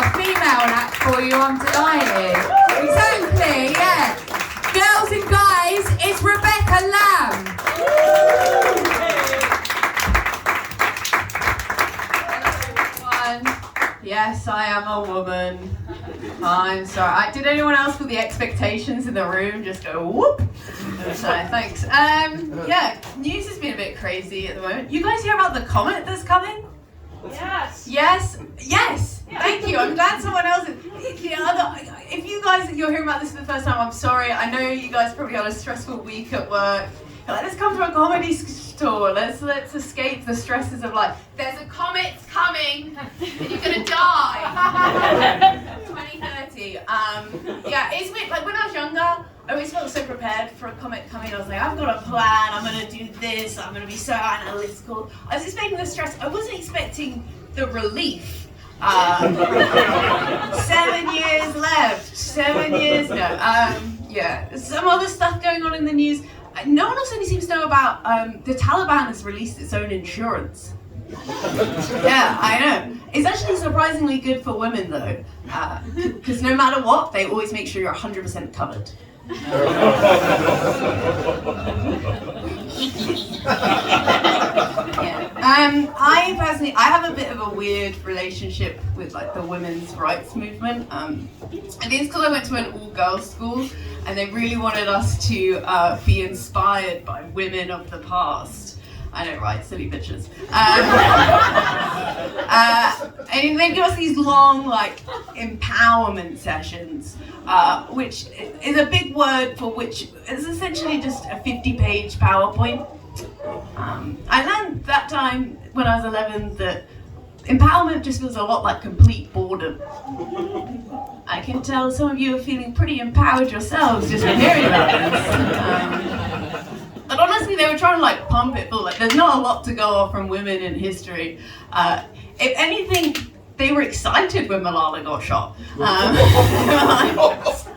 got a female act for you, I'm delighted. Exactly, yeah. Girls and guys, it's Rebecca Lamb. Yes, I am a woman. I'm sorry. Did anyone else feel the expectations in the room just go whoop? So thanks. Yeah, news has been a bit crazy at the moment. You guys hear about the comet that's coming? Yes. Yes. Yes. Thank you. I'm glad someone else is. If you guys, you're hearing about this for the first time, I'm sorry. I know you guys probably had a stressful week at work. Let's come to a comedy store. Let's escape the stresses of life. There's a comet coming, and you're gonna die. 2030. Yeah, it's weird. Like when I was younger, I always felt so prepared for a comet coming. I was like, I've got a plan. I'm gonna do this. I'm gonna be so analytical. I was expecting the stress. I wasn't expecting the relief. 7 years left. 7 years no. Yeah, some other stuff going on in the news. No one also seems to know about the Taliban has released its own insurance. Yeah, I know. It's actually surprisingly good for women though, because no matter what, they always make sure you're 100% covered. Yeah. I have a bit of a weird relationship with like the women's rights movement. I think it's because I went to an all-girls school, and they really wanted us to be inspired by women of the past. I know, right? Silly bitches. And they give us these long, like, empowerment sessions, which is a big word for which is essentially just a 50-page PowerPoint. I learned that time when I was 11 that empowerment just feels a lot like complete boredom. I can tell some of you are feeling pretty empowered yourselves just from hearing about this. But honestly, they were trying to like pump it full. Like, there's not a lot to go off from women in history. If anything, they were excited when Malala got shot.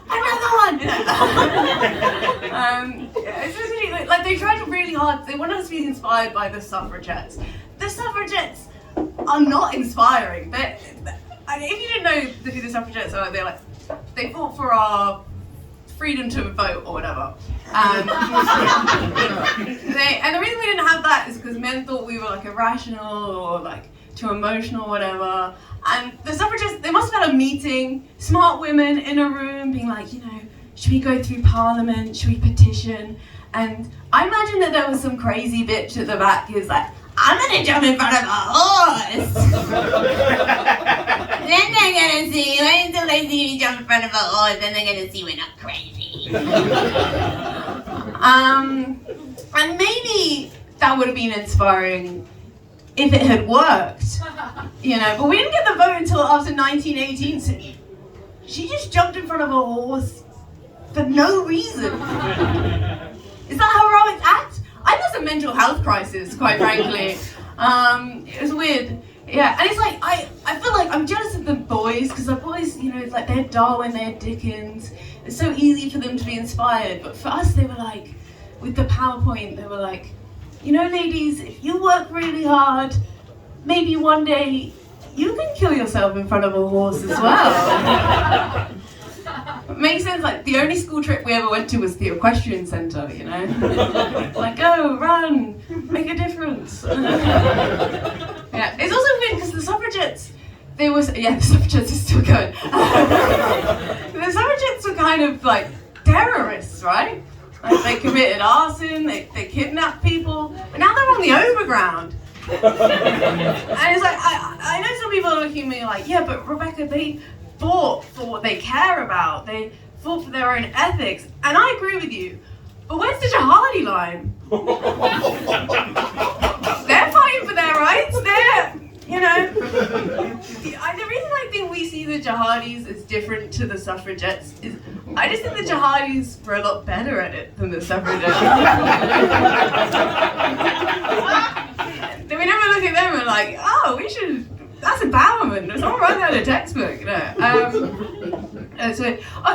Another one. Essentially, like they tried really hard. They wanted us to be inspired by the suffragettes. The suffragettes are not inspiring. But if you didn't know who the suffragettes are, they fought for our freedom to vote or whatever. And the reason we didn't have that is because men thought we were like irrational or like too emotional or whatever. And the suffragettes, they must have had a meeting, smart women in a room being like, you know, should we go through parliament? Should we petition? And I imagine that there was some crazy bitch at the back who's like, I'm gonna jump in front of a horse. Then they're gonna see, wait until they see me jump in front of a horse, then they're gonna see we're not crazy. And maybe that would have been inspiring if it had worked, you know, but we didn't get the vote until after 1918, so she just jumped in front of a horse for no reason. Is that a heroic act? I think it's a mental health crisis, quite frankly. It was weird. Yeah, and it's like, I feel like I'm jealous of the boys, because the boys, you know, it's like they had Darwin, they had Dickens. It's so easy for them to be inspired, but for us, they were like, with the PowerPoint, they were like, you know, ladies, if you work really hard, maybe one day you can kill yourself in front of a horse as well. It makes sense, like the only school trip we ever went to was the equestrian centre, you know? Like, go, run, make a difference. Yeah, it's also weird because the suffragettes, the suffragettes are still going. The suffragettes were kind of like terrorists, right? Like they committed arson, they kidnapped people, but now they're on the overground. And it's like, I know some people are looking at me like, yeah, but Rebecca, they fought for what they care about. They fought for their own ethics. And I agree with you, but where's the jihadi line? They're fighting for their rights. They're, you know, the reason I think we see the jihadis as different to the suffragettes is I just think the jihadis were a lot better at it than the suffragettes. Then we never look at them and like, oh, that's empowerment. It's all right out of a textbook, you know.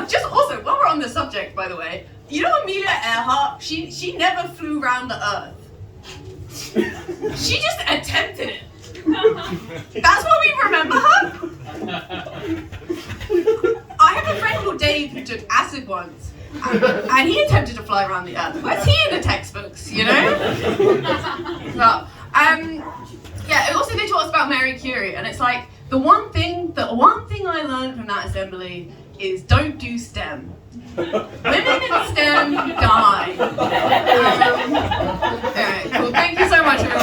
Just also, while we're on the subject, by the way, you know Amelia Earhart? She never flew around the Earth. She just attempted it. That's what we remember her? I have a friend called Dave who took acid once, and he attempted to fly around the earth. Where's he in the textbooks, you know? Well, yeah, also they taught us about Marie Curie, and it's like, the one thing I learned from that assembly is don't do STEM. Women in STEM die. Alright, cool. Thank you so much, everyone.